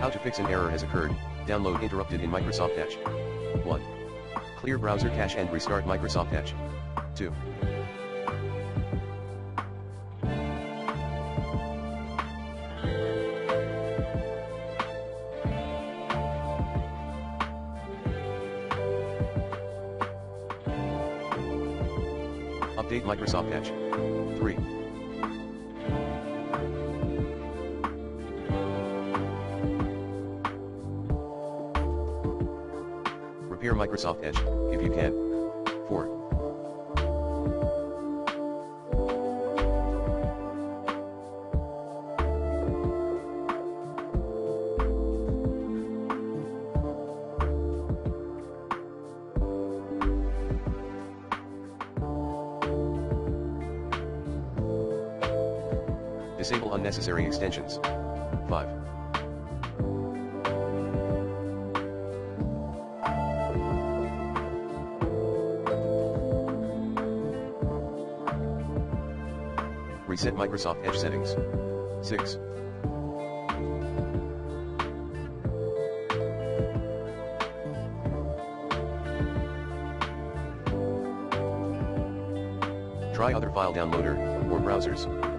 How to fix an error has occurred, download interrupted in Microsoft Edge. 1. Clear browser cache and restart Microsoft Edge. 2. Update Microsoft Edge. 3. Repair Microsoft Edge, if you can. 4. Disable unnecessary extensions. 5. Reset Microsoft Edge settings. 6. Try other file downloader, or browsers.